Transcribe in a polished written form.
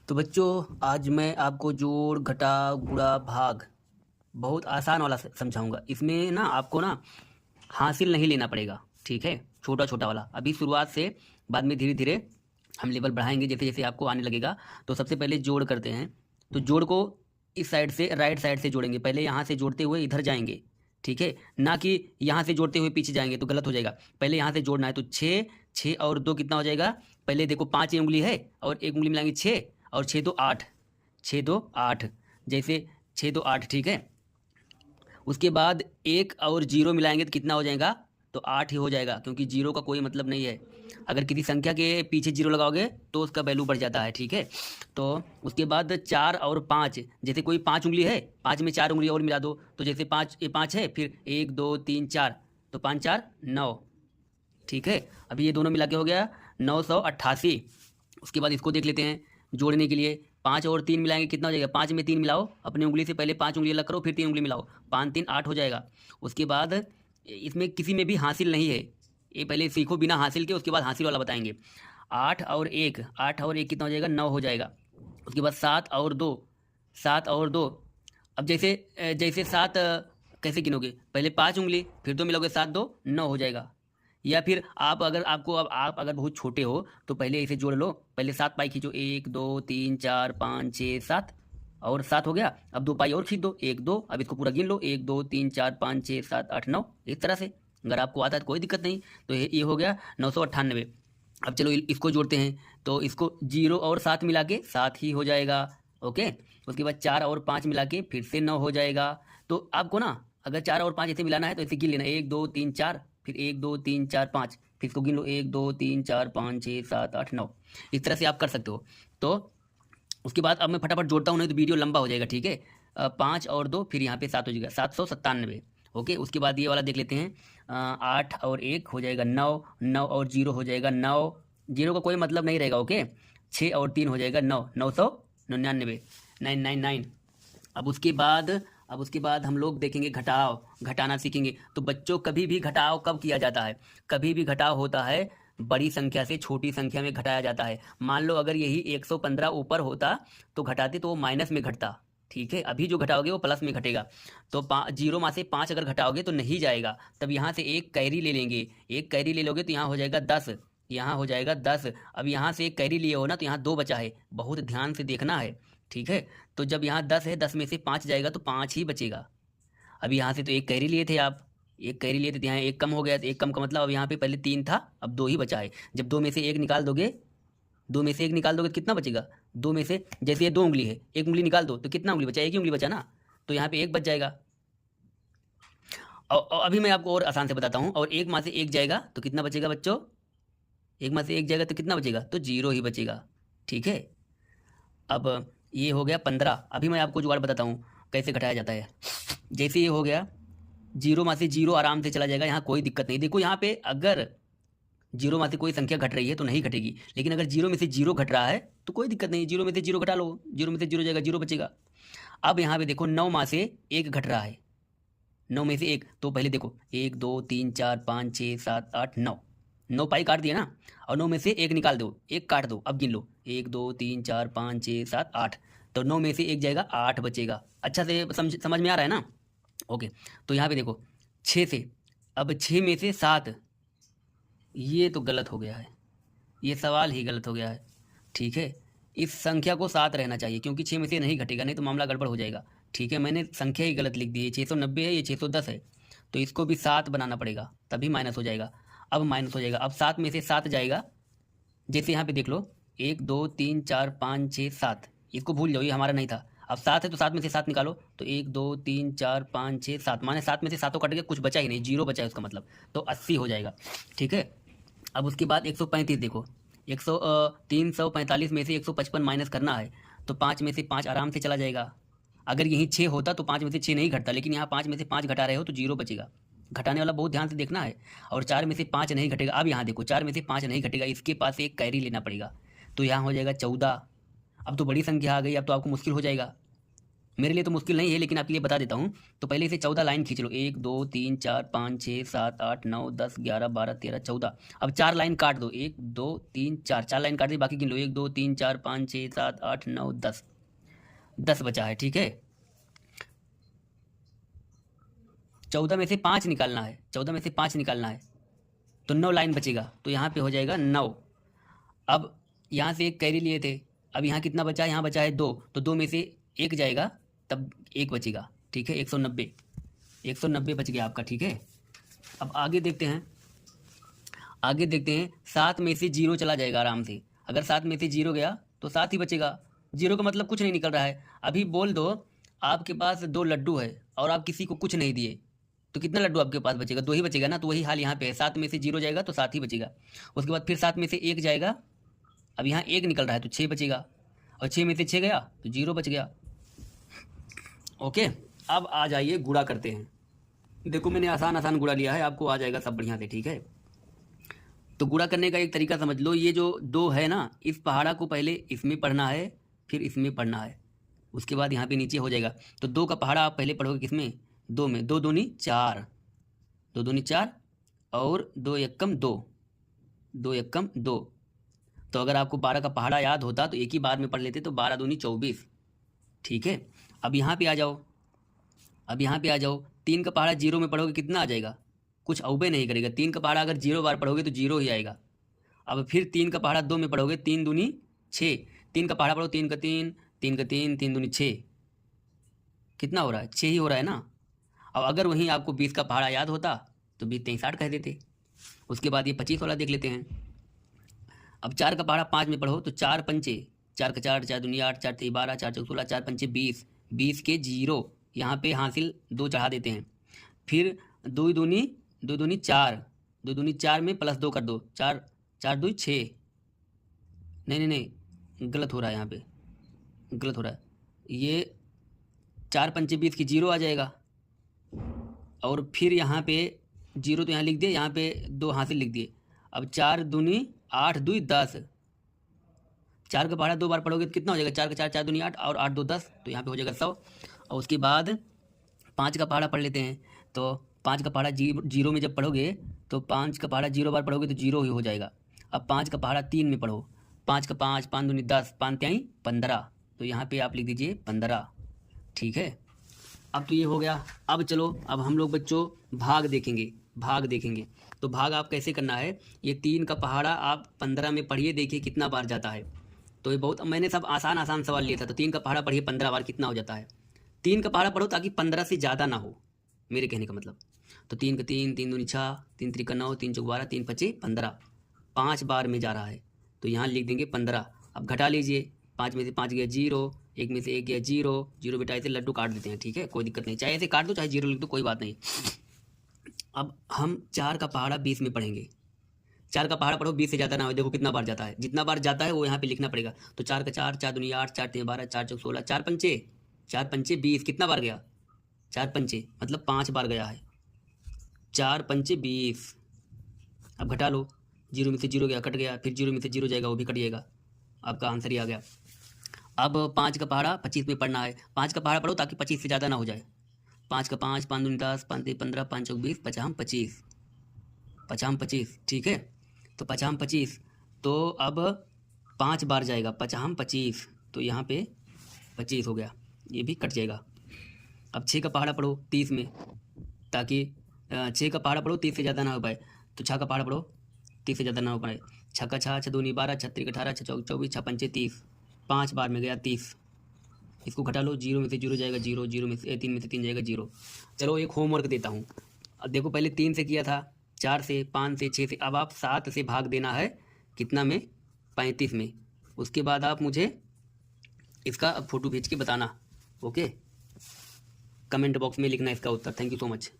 तो बच्चों आज मैं आपको जोड़ घटा गुणा भाग बहुत आसान वाला समझाऊंगा। इसमें ना आपको ना हासिल नहीं लेना पड़ेगा, ठीक है। छोटा छोटा वाला अभी शुरुआत से, बाद में धीरे धीरे हम लेवल बढ़ाएंगे जैसे जैसे आपको आने लगेगा। तो सबसे पहले जोड़ करते हैं। तो जोड़ को इस साइड से, राइट साइड से जोड़ेंगे। पहले यहाँ से जोड़ते हुए इधर जाएंगे, ठीक है, ना कि यहाँ से जोड़ते हुए पीछे जाएंगे तो गलत हो जाएगा। पहले यहाँ से जोड़ना है। तो छः, छः और दो कितना हो जाएगा? पहले देखो 5 उंगली है और एक उंगली मिलाएंगे 6 और 6 तो 8, 6 तो 8, जैसे 6 तो 8, ठीक है। उसके बाद 1 और 0 मिलाएंगे तो कितना हो जाएगा? तो 8 ही हो जाएगा, क्योंकि 0 का कोई मतलब नहीं है। अगर किसी संख्या के पीछे 0 लगाओगे तो उसका वैल्यू बढ़ जाता है, ठीक है। तो उसके बाद 4 और 5, जैसे कोई 5 उंगली है, 5 में 4 उंगली और मिला दो। तो जैसे 5, ये 5 है, फिर 1 2 3 4, तो 5 4 9, ठीक है। अभी ये दोनों मिला के हो गया 988। उसके बाद इसको देख लेते हैं जोड़ने के लिए। 5 और 3 मिलाएंगे कितना हो जाएगा? 5 में 3 मिलाओ अपनी उंगली से, पहले 5 उंगली अलग करो फिर 3 उंगली मिलाओ, 5 3 8 हो जाएगा। उसके बाद इसमें किसी में भी हासिल नहीं है, ये पहले सीखो बिना हासिल के, उसके बाद हासिल वाला बताएंगे। 8 और 1, 8 और 1 कितना हो जाएगा? 9 हो जाएगा। उसके बाद 7 और 2, 7 और 2। अब जैसे जैसे 7 कैसे गिनोगे? पहले 5 उंगली फिर 2 मिलाओगे, 7 2 9 हो जाएगा। या फिर आप अगर आपको, अब आप अगर बहुत छोटे हो तो पहले इसे जोड़ लो। पहले 7 पाई खींचो, 1 2 3 4 5 6 7, और 7 हो गया। अब 2 पाई और खींच दो, 1 2, अब इसको पूरा गिन लो, 1 2 3 4 5 6 7 8 9, इस तरह से। अगर आपको आता है तो कोई दिक्कत नहीं। तो ये हो गया 998। अब चलो इसको जोड़ते हैं। तो इसको 0 और 7 मिला के 7 ही हो जाएगा, ओके। उसके बाद 4 और 5 मिला के फिर से 9 हो जाएगा। तो आपको ना अगर 4 और 5 ऐसे मिलाना है तो ऐसे गिन लेना, 1 2 3 4, फिर 1 2 3 4 5, फिर इसको गिन लो, 1 2 3 4 5 6 7 8 9। इस तरह से आप कर सकते हो। तो उसके बाद अब मैं फटाफट जोड़ता हूँ, नहीं तो वीडियो लंबा हो जाएगा, ठीक है। 5 और 2, फिर यहाँ पे 7 हो जाएगा, 797, ओके। उसके बाद ये वाला देख लेते हैं। 8 और 1 हो जाएगा 9, 9 और 0 हो जाएगा 9, 0 का कोई मतलब नहीं रहेगा, ओके। 6 और 3 हो जाएगा 9, 999, 999। अब उसके बाद हम लोग देखेंगे घटाव, घटाना सीखेंगे। तो बच्चों कभी भी घटाव कब किया जाता है? कभी भी घटाव होता है बड़ी संख्या से छोटी संख्या में घटाया जाता है। मान लो अगर यही 115 ऊपर होता तो घटाते तो वो माइनस में घटता, ठीक है। अभी जो घटाओगे वो प्लस में घटेगा। तो 0 में से 5 अगर घटाओगे तो नहीं जाएगा, तब यहाँ से एक कैरी ले लेंगे। एक कैरी ले लोगे तो यहाँ हो जाएगा 10, यहाँ हो जाएगा 10। अब यहाँ से एक कैरी लिए हो ना, तो यहाँ 2 बचा है, बहुत ध्यान से देखना है, ठीक है। तो जब यहाँ 10 है, 10 में से 5 जाएगा तो 5 ही बचेगा। अब यहाँ से तो एक कैरी लिए थे आप, एक कैरी लिए थे, तो यहाँ एक कम हो गया। तो एक कम का मतलब अब यहाँ पे पहले 3 था, अब 2 ही बचा है। जब 2 में से 1 निकाल दोगे, 2 में से 1 निकाल दोगे तो कितना बचेगा? 2 में से, जैसे ये 2 उंगली है, 1 उंगली निकाल दो तो कितना उंगली बचा? 1 ही उंगली बचा ना, तो यहाँ पे 1 बच जाएगा। और अभी मैं आपको और आसान से बताता हूँ। और 1 में से 1 जाएगा तो कितना बचेगा बच्चों? 1 में से 1 जाएगा तो कितना बचेगा? तो 0 ही बचेगा, ठीक है। अब ये हो गया 15। अभी मैं आपको जुगाड़ बताता हूँ कैसे घटाया जाता है। जैसे ये हो गया 0 में से 0 आराम से चला जाएगा, यहाँ कोई दिक्कत नहीं। देखो यहाँ पे अगर 0 में से कोई संख्या घट रही है तो नहीं घटेगी, लेकिन अगर 0 में से 0 घट रहा है तो कोई दिक्कत नहीं, 0 में से 0 घटा लो, 0 में से 0 जाएगा, 0 बचेगा। अब यहाँ पे देखो 9 में से 1 घट रहा है, 9 में से 1, तो पहले देखो 1 2 3 4 5 6 7 8 9, 9 पाई काट दिया ना, और 9 में से 1 निकाल दो, 1 काट दो। अब गिन लो, 1 2 3 4 5 6 7 8, तो 9 में से 1 जाएगा, 8 बचेगा। अच्छा से समझ में आ रहा है ना? ओके। तो यहाँ पे देखो 6 से, अब 6 में से 7, ये तो गलत हो गया है, ये सवाल ही गलत हो गया है, ठीक है। इस संख्या को 7 रहना चाहिए, क्योंकि 6 में से नहीं घटेगा, नहीं तो मामला गड़बड़ हो जाएगा, ठीक है। मैंने संख्या ही गलत लिख दी है, 690 है, ये 610 है, तो इसको भी 7 बनाना पड़ेगा, तभी माइनस हो जाएगा। अब माइनस हो जाएगा, अब 7 में से 7 जाएगा, जैसे यहाँ पे देख लो 1 2 3 4 5 6 7, इसको भूल जाओ, ये हमारा नहीं था। अब 7 है तो 7 में से 7 निकालो, तो 1 2 3 4 5 6 7, माने 7 में से 7 कट गया, कुछ बचा ही नहीं, 0 बचा है उसका मतलब, तो 80 हो जाएगा, ठीक है। अब उसके बाद 135 देखो, 345 में से 155 माइनस करना है, तो 5 में से 5 आराम से चला जाएगा। अगर यहीं 6 होता तो 5 में से 6 नहीं घटता, लेकिन यहाँ 5 में से 5 घटा रहे हो तो 0 बचेगा। घटाने वाला बहुत ध्यान से देखना है। और 4 में से 5 नहीं घटेगा, अब यहाँ देखो 4 में से 5 नहीं घटेगा, इसके पास एक कैरी लेना पड़ेगा, तो यहाँ हो जाएगा 14। अब तो बड़ी संख्या आ गई, अब तो आपको मुश्किल हो जाएगा। मेरे लिए तो मुश्किल नहीं है, लेकिन आपके लिए बता देता हूँ। तो पहले इसे 14 लाइन खींच लो, 1 2 3 4 5 6 7 8 9 10 11 12 13 14। अब 4 लाइन काट दो, 1 2 3 4, 4 लाइन काट दी, बाकी गिन लो, 1 2 3 4 5 6 7 8 9 10, 10 बचा है, ठीक है। 14 में से 5 निकालना है, 14 में से 5 निकालना है, तो 9 लाइन बचेगा, तो यहाँ पे हो जाएगा 9। अब यहाँ से एक कैरी लिए थे, अब यहाँ कितना बचा है, यहाँ बचा है 2, तो 2 में से 1 जाएगा, तब 1 बचेगा, ठीक है। 190, 190 बच गया आपका, ठीक है। अब आगे देखते हैं, आगे देखते हैं। 7 में से 0 चला जाएगा आराम से। अगर 7 में से 0 गया तो 7 ही बचेगा। 0 का मतलब कुछ नहीं निकल रहा है। अभी बोल दो आपके पास 2 लड्डू है और आप किसी को कुछ नहीं दिए, तो कितना लड्डू आपके पास बचेगा, 2 ही बचेगा ना। तो वही हाल यहाँ पे है, 7 में से 0 जाएगा तो 7 ही बचेगा। उसके बाद फिर 7 में से 1 जाएगा, अब यहाँ 1 निकल रहा है तो 6 बचेगा, और 6 में से 6 गया तो 0 बच गया। ओके, अब आ जाइए गुणा करते हैं। देखो मैंने आसान आसान गुणा लिया है, आपको आ जाएगा सब बढ़िया से, ठीक है। तो गुणा करने का एक तरीका समझ लो, ये जो 2 है ना, इस पहाड़ा को पहले इसमें पढ़ना है, फिर इसमें पढ़ना है, उसके बाद यहाँ पे नीचे हो जाएगा। तो 2 का पहाड़ा आप पहले पढ़ोगे किसमें, 2 में। 2 दूनी 4, 2 दूनी 4 और 2 एकम 2, 2 एकम 2। तो अगर आपको 12 का पहाड़ा याद होता तो एक ही बार में पढ़ लेते, तो 12 दूनी 24, ठीक है। अब यहाँ पे आ जाओ, अब यहाँ पे आ जाओ। 3 का पहाड़ा 0 में पढ़ोगे कितना आ जाएगा, कुछ औबे नहीं करेगा। 3 का पहाड़ा अगर 0 बार पढ़ोगे तो 0 ही आएगा। अब फिर 3 का पहाड़ा 2 में पढ़ोगे, 3 दूनी 6। 3 का पहाड़ा पढ़ो, 3 का 3, 3 का 3, 3 दूनी 6, कितना हो रहा है, 6 ही हो रहा है ना। अब अगर वहीं आपको 20 का पहाड़ा याद होता तो 20 3 60 कह देते। उसके बाद ये 25 वाला देख लेते हैं। अब 4 का पहाड़ा 5 में पढ़ो, तो 4 पंचे, 4 का 4, 4 दूनी 8, 4 3 12, 4 4 16, 4 पंचे 20, 20 के 0, यहाँ पे हासिल 2 चढ़ा देते हैं। फिर 2 दूनी 4, 2 दूनी 4 में प्लस 2 कर दो, 4 4 2 6, नहीं नहीं नहीं गलत हो रहा है, यहाँ पे गलत हो रहा है। ये 4 पंचे 20 की 0 आ जाएगा, और फिर यहाँ पे 0 तो यहाँ लिख दिए, यहाँ पे 2 हासिल लिख दिए। अब 4 दूनी 8 2 10, 4 का पहाड़ा 2 बार पढ़ोगे तो कितना हो जाएगा, 4 का 4, 4 दूनी 8 और 8 2 10, तो यहाँ पे हो जाएगा 100। और उसके बाद 5 का पहाड़ा पढ़ लेते हैं। तो 5 का पहाड़ा 0 में जब पढ़ोगे, तो 5 का पहाड़ा 0 बार पढ़ोगे तो 0 ही हो जाएगा। अब 5 का पहाड़ा 3 में पढ़ो, 5 का 5, 5 दूनी 10, 5 त्याई 15, तो यहाँ पे आप लिख दीजिए 15, ठीक है। अब तो ये हो गया। अब चलो, अब हम लोग बच्चों भाग देखेंगे, भाग देखेंगे। तो भाग आप कैसे करना है, ये 3 का पहाड़ा आप 15 में पढ़िए, देखिए कितना बार जाता है। तो ये बहुत, मैंने सब आसान आसान सवाल लिया था। तो 3 का पहाड़ा पढ़िए 15 बार, कितना हो जाता है। 3 का पहाड़ा पढ़ो ताकि 15 से ज़्यादा ना हो, मेरे कहने का मतलब। तो 3 का 3, 3 दूनी 6, 3 3 का 9, 3 4 12, 3 5 15, 5 बार में जा रहा है, तो यहाँ लिख देंगे 15। अब घटा लीजिए, 5 में से 5 गया 0, 1 में से 1 गया 0, 0 बेटा ऐसे लड्डू काट देते हैं, ठीक है, कोई दिक्कत नहीं, चाहे ऐसे काट दो चाहे 0 लिख दो, कोई बात नहीं। अब हम 4 का पहाड़ा 20 में पढ़ेंगे। 4 का पहाड़ा पढ़ो, 20 से ज़्यादा ना हो, देखो कितना बार जाता है, जितना बार जाता है वो यहाँ पे लिखना पड़ेगा। तो 4 का 4, 4 दूनी 8, 4 3 12, 4 4 16, 4 पंचे 20, कितना बार गया, 4 पंचे मतलब 5 बार गया है, 4 पंचे 20। अब घटा लो, 0 में से 0 गया, कट गया, फिर 0 में से 0 जाएगा, वो भी कट जाएगा, आपका आंसर ही आ गया। अब 5 का पहाड़ा 25 में पढ़ना है। 5 का पहाड़ा पढ़ो ताकि 25 से ज़्यादा ना हो जाए। 5 का 5, 5 दूनी 10, 5 3 15, 5 चौक 20, 50 25, 50 25, ठीक है। तो 50 25, तो अब 5 बार जाएगा, 50 25, तो यहाँ पे 25 हो गया, ये भी कट जाएगा। अब 6 का पहाड़ा पढ़ो 30 में, ताकि 6 का पहाड़ा पढ़ो 30 से ज़्यादा ना हो पाए। तो 6 का पहाड़ा पढ़ो 30 से ज़्यादा ना हो पाए। 6 का 6, 6 दूनी 12, 6 3 18, 6 चौक 24, 6 पंचे 30, 5 बार में गया 30। इसको घटा लो, 0 में से 0 जाएगा 0, 0 में से 3 में से 3 जाएगा 0। चलो एक होमवर्क देता हूँ। अब देखो पहले 3 से किया था, 4 से, 5 से, 6 से, अब आप 7 से भाग देना है, कितना में, 35 में। उसके बाद आप मुझे इसका फ़ोटो भेज के बताना, ओके, कमेंट बॉक्स में लिखना इसका उत्तर। Thank you so much.